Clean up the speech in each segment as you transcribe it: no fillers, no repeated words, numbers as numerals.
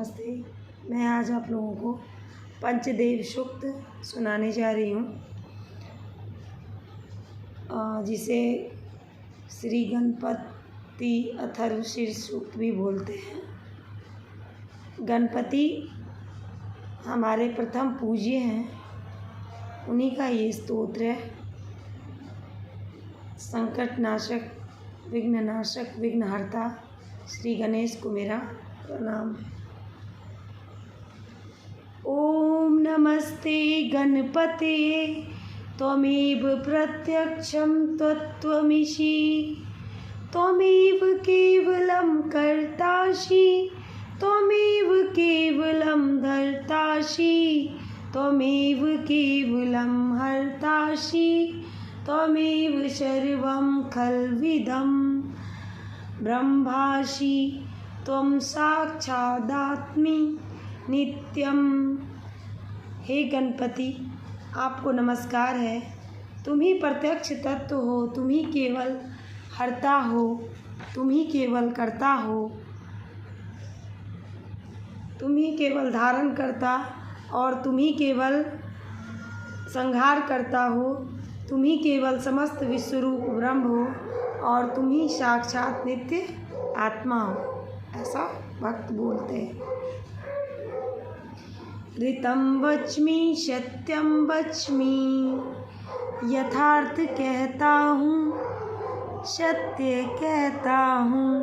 नमस्ते। मैं आज आप लोगों को पंचदेव सूक्त सुनाने जा रही हूँ, जिसे श्री गणपति अथर्वशीर्ष सूक्त भी बोलते हैं। गणपति हमारे प्रथम पूज्य हैं, उन्हीं का ये स्तोत्र है। संकट नाशक, विघ्न नाशक, विघ्नहर्ता श्री गणेश को मेरा प्रणाम है। ओम नमस्ते गणपते त्वमेव प्रत्यक्षं तत्त्वमसि, त्वमेव केवलं कर्तासि, त्वमेव केवलं धर्तासि, त्वमेव केवलं हर्तासि, त्वमेव सर्वं खल्विदं ब्रह्मासि, त्वं साक्षादात्मि नित्यम। हे गणपति, आपको नमस्कार है। तुम ही प्रत्यक्ष तत्व हो, तुम ही केवल हर्ता हो, तुम ही केवल कर्ता हो, तुम ही केवल धारण करता और तुम ही केवल संहार करता हो, तुम ही केवल समस्त विश्वरूप ब्रह्म हो और तुम ही साक्षात नित्य आत्मा हो, ऐसा भक्त बोलते हैं। ऋतं वच्मि सत्यं वच्मि, यथार्थ कहता हूँ, सत्य कहता हूँ।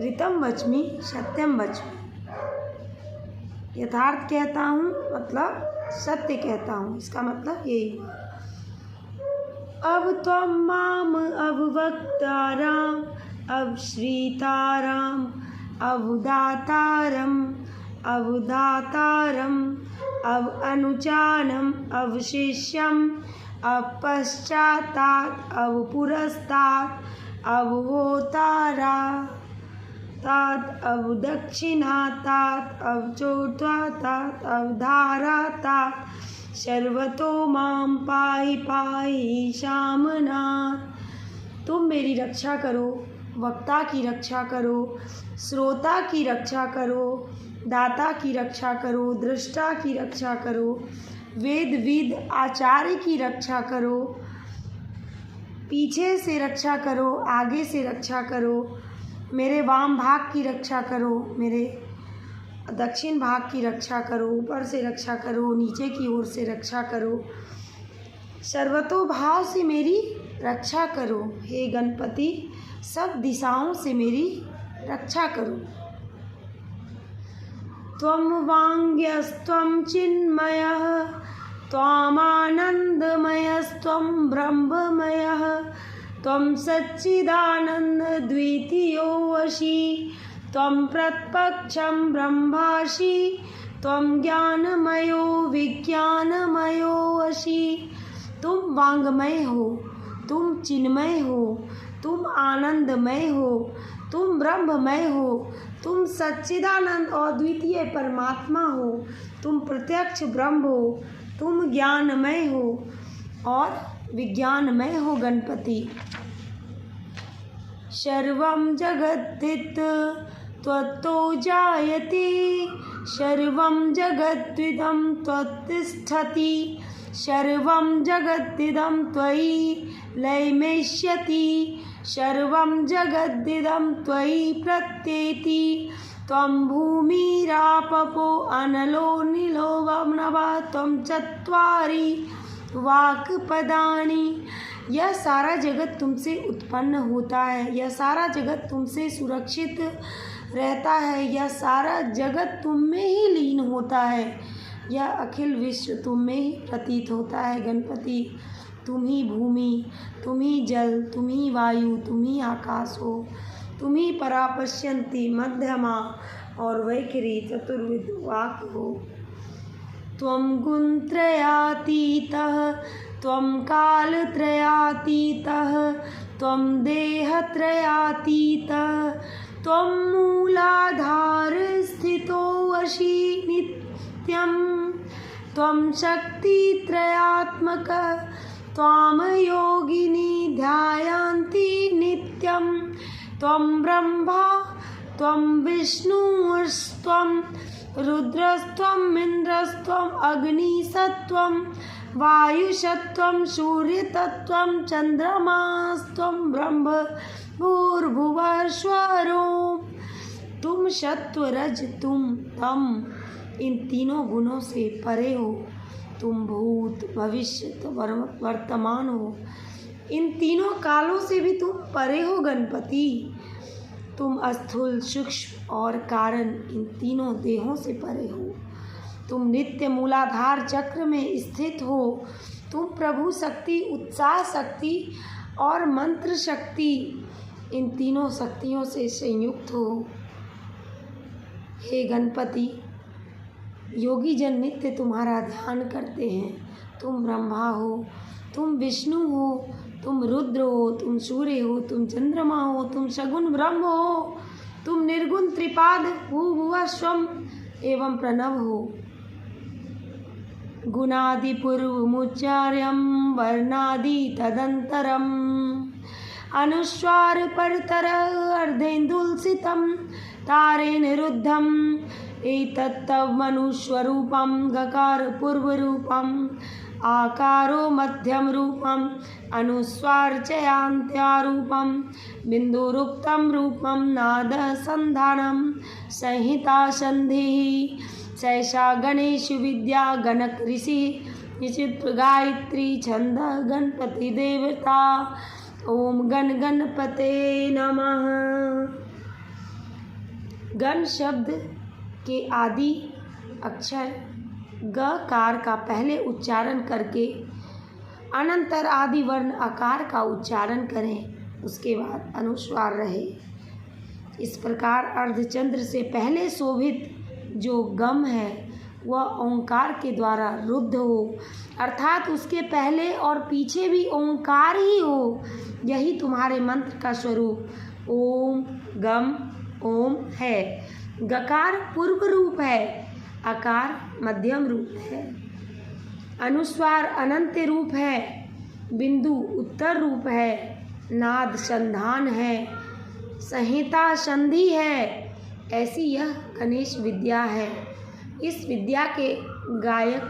ऋतं वच्मि सत्यं वच्मि, यथार्थ कहता हूँ मतलब सत्य कहता हूँ, इसका मतलब यही। अब त्वं माम अववक्ताराम अवश्रिताराम अवदातारम अवदातारम अव अनुचानम अवशिष्यम अपश्चातात् अवपुरस्तात् अवहोतारा तात अवदक्षिणातात् अवचोर्ध्वातात् अवधारातात् सर्वतो मां पाहि पाहि शामनाथ। तुम मेरी रक्षा करो, वक्ता की रक्षा करो, श्रोता की रक्षा करो, दाता की रक्षा करो, दृष्टा की रक्षा करो, वेदविद आचार्य की रक्षा करो, पीछे से रक्षा करो, आगे से रक्षा करो, मेरे वाम भाग की रक्षा करो, मेरे दक्षिण भाग की रक्षा करो, ऊपर से रक्षा करो, नीचे की ओर से रक्षा करो, सर्वतोभाव से मेरी रक्षा करो। हे गणपति, सब दिशाओं से मेरी रक्षा करो। त्वं वाङ्ग्यस्त्वं चिन्मयः त्वामानन्दमयस्त्वं ब्रह्ममयः, त्वं सच्चिदानन्दद्वितीयोऽसि, त्वं प्रत्यक्षं ब्रह्मासि, त्वं ज्ञानमयो विज्ञानमयोऽसि। तुम वाङ्मय हो, तुम चिन्मय हो, तुम आनंदमय हो, तुम ब्रह्ममय हो, तुम सच्चिदानंद और द्वितीय परमात्मा हो, तुम प्रत्यक्ष ब्रह्म हो, तुम ज्ञानमय हो और विज्ञानमय हो। गणपति सर्वं जगद्धित त्वत्तो जायते, सर्वं जगद्विदं त्वत्तिष्ठति, सर्वं जगद्विदं त्वयि लयमेष्यति, सर्वं जगद्विदं त्वयि प्रत्येति। त्वं भूमिरापपो अनलो नीलो नभः, त्वं चत्वारि वाक्पदानि। यह सारा जगत तुमसे उत्पन्न होता है, यह सारा जगत तुमसे सुरक्षित रहता है, यह सारा जगत तुम में ही लीन होता है, यह अखिल विश्व तुम में ही प्रतीत होता है। गणपति, तुम ही भूमि, तुम ही जल, तुम ही वायु, तुम ही आकाश हो, तुम ही परापश्यन्ति मध्यमा और वैखरी चतुर्विध वाक् हो। त्वं गुणत्रयातीतः, त्वं कालत्रयातीतः, त्वं देहत्रयातीतः, त्वं मूलाधारस्थितोऽसि नित्यं, त्वं शक्तित्रयात्मकः, त्वां योगिनी ध्यायन्ति नित्यं, त्वं ब्रह्मा त्वं विष्णुस्त्वं रुद्रस्त्वं इन्द्रस्त्वं अग्निसत्त्वं वायुसत्त्वं सूर्यतत्त्वं चंद्रमास्त्वं ब्रह्म भूर्भुवः स्वरों। तुम सत्व रज तुम तम इन तीनों गुणों से परे हो। तुम भूत भविष्य वर्तमान हो, इन तीनों कालों से भी तुम परे हो गणपति। तुम स्थूल सूक्ष्म और कारण इन तीनों देहों से परे हो। तुम नित्य मूलाधार चक्र में स्थित हो। तुम प्रभु शक्ति, उत्साह शक्ति और मंत्र शक्ति इन तीनों शक्तियों से संयुक्त हो। हे गणपति, योगी जन नित्य तुम्हारा ध्यान करते हैं। तुम ब्रह्मा हो, तुम विष्णु हो, तुम रुद्र हो, तुम सूर्य हो, तुम चंद्रमा हो, तुम सगुण ब्रह्म हो, तुम निर्गुण त्रिपाद भूभुवः स्वं एवं प्रणव हो। गुणादि पूर्वमुच्चार्यं वर्णादि तदंतरम अनुस्वार परतर अर्धेन्दुलसितं तारेण रुद्धम एतत्तव मनुस्वरूपं गकार पूर्वरूपम् आकारो मध्यम रूपम अनुस्वार चयान्त्यारूपम बिंदुरुक्तम रूपम नाद संधानम संहिता संधि सैषा गणेश विद्या गणक ऋषि निचित्र गायत्री छंद गणपति देवता। ओम गण गणपते नमः। गण शब्द के आदि अक्षर गकार का पहले उच्चारण करके अनंतर आदि वर्ण आकार का उच्चारण करें, उसके बाद अनुस्वार रहे। इस प्रकार अर्धचंद्र से पहले शोभित जो गम है वह ओंकार के द्वारा रुद्ध हो, अर्थात उसके पहले और पीछे भी ओंकार ही हो। यही तुम्हारे मंत्र का स्वरूप ओम गम ओम है। गकार पूर्व रूप है, आकार मध्यम रूप है, अनुस्वार अनंत रूप है, बिंदु उत्तर रूप है, नाद संधान है, संहिता संधि है। ऐसी यह गणेश विद्या है। इस विद्या के गायक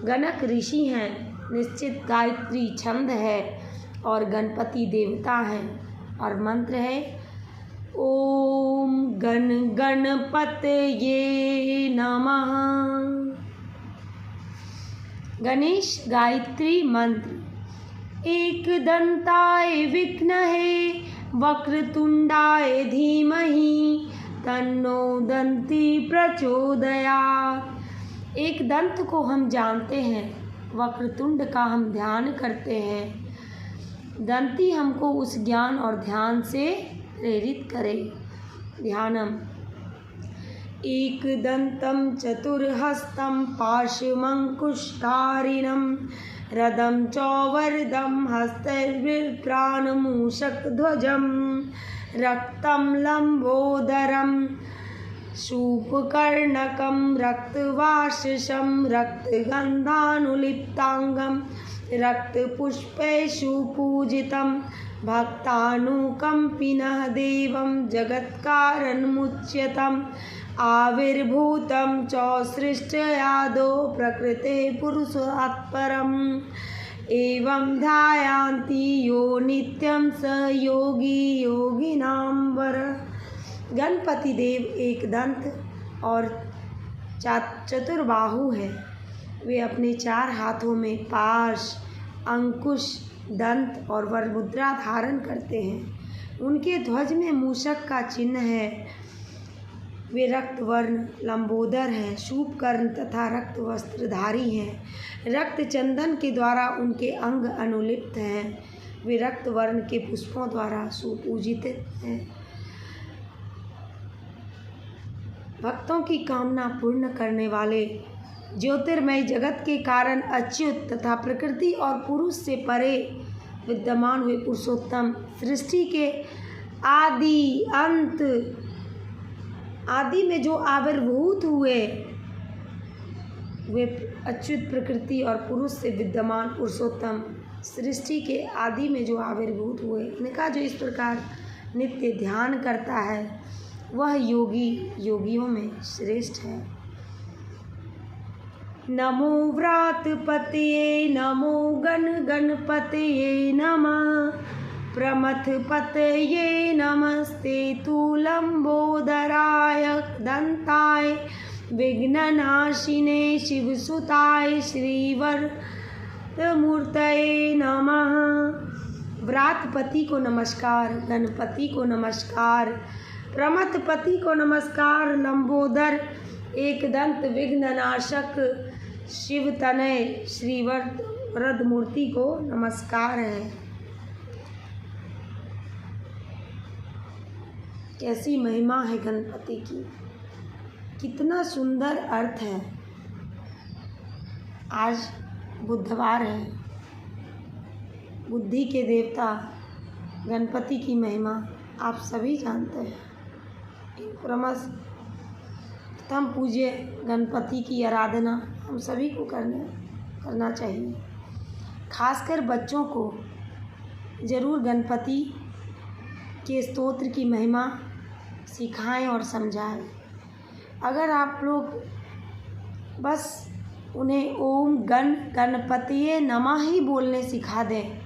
गणक ऋषि हैं, निश्चित गायत्री छंद है और गणपति देवता हैं। और मंत्र है ओम गण गणपतये नमः। गणेश गायत्री मंत्र। एक दंताय विघ्नहे वक्रतुंडाय धीमहि तन्नो दंती प्रचोदयात्। एक दंत को हम जानते हैं, वक्रतुंड का हम ध्यान करते हैं। दंती हमको उस ज्ञान और ध्यान से प्रेरित करे। ध्यानम। एक दंतम चतुर्हस्तं पाशमंकुशधारिणं रदं चौवरदं हस्तैर्विप्राणमूषकध्वजं रक्तं लंबोदरं शूपकर्णकं रक्तवाससं रक्तगन्धानुलिप्तांगं रक्तपुष्पैषु पूजितं भक्तानुकंपिनः देवं जगत्कारणमुच्यतम् आविर्भूतं च सृष्ट्यादौ प्रकृते पुरुषात्परम् एवं ध्यायान्ति यो नित्यं स योगी योगिनां वर। गणपति देव एक दंत और चतुर्बाहु है। वे अपने चार हाथों में पाश, अंकुश, दंत और वरमुद्रा धारण करते हैं। उनके ध्वज में मूषक का चिन्ह है। वे रक्त वर्ण लंबोदर हैं, शूपकर्ण तथा रक्त वस्त्रधारी हैं। रक्त चंदन के द्वारा उनके अंग अनुलिप्त हैं। वे रक्त वर्ण के पुष्पों द्वारा सुपूजित हैं। भक्तों की कामना पूर्ण करने वाले ज्योतिर्मय जगत के कारण अच्युत तथा प्रकृति और पुरुष से परे विद्यमान हुए पुरुषोत्तम, सृष्टि के आदि अंत आदि में जो आविर्भूत हुए वे अच्युत प्रकृति और पुरुष से विद्यमान पुरुषोत्तम, सृष्टि के आदि में जो आविर्भूत हुए, इनका जो इस प्रकार नित्य ध्यान करता है वह योगी योगियों में श्रेष्ठ है। नमो व्रातपतये नमो गणपतये नमः। प्रमथपतये नमस्ते लंबोदराय दंताय विघ्ननाशिने शिवसुताय श्रीवरदमूर्तये नमः। व्रातपति को नमस्कार, गणपति को नमस्कार, प्रमथपति को नमस्कार, लंबोदर एकदंत विघ्ननाशक शिवतनय श्रीवरद मूर्ति को नमस्कार है। कैसी महिमा है गणपति की, कितना सुंदर अर्थ है। आज बुधवार है, बुद्धि के देवता गणपति की महिमा आप सभी जानते हैं। प्रथम पूज्य गणपति की आराधना हम सभी को करना चाहिए। खासकर बच्चों को ज़रूर गणपति के स्तोत्र की महिमा सिखाएं और समझाएं। अगर आप लोग बस उन्हें ओम गणपतिये नमः ही बोलने सिखा दें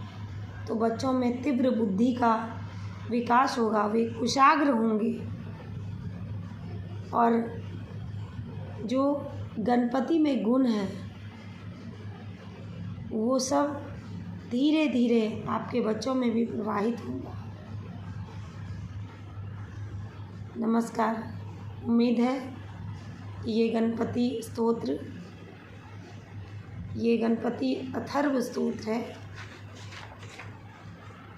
तो बच्चों में तीव्र बुद्धि का विकास होगा, वे कुशाग्र होंगे और जो गणपति में गुण है वो सब धीरे धीरे आपके बच्चों में भी प्रवाहित होगा। नमस्कार। उम्मीद है कि ये गणपति स्तोत्र, ये गणपति अथर्व स्तोत्र है,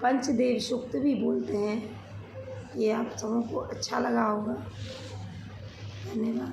पंचदेव सूक्त भी बोलते हैं। ये आप सबों को अच्छा लगा होगा। धन्यवाद।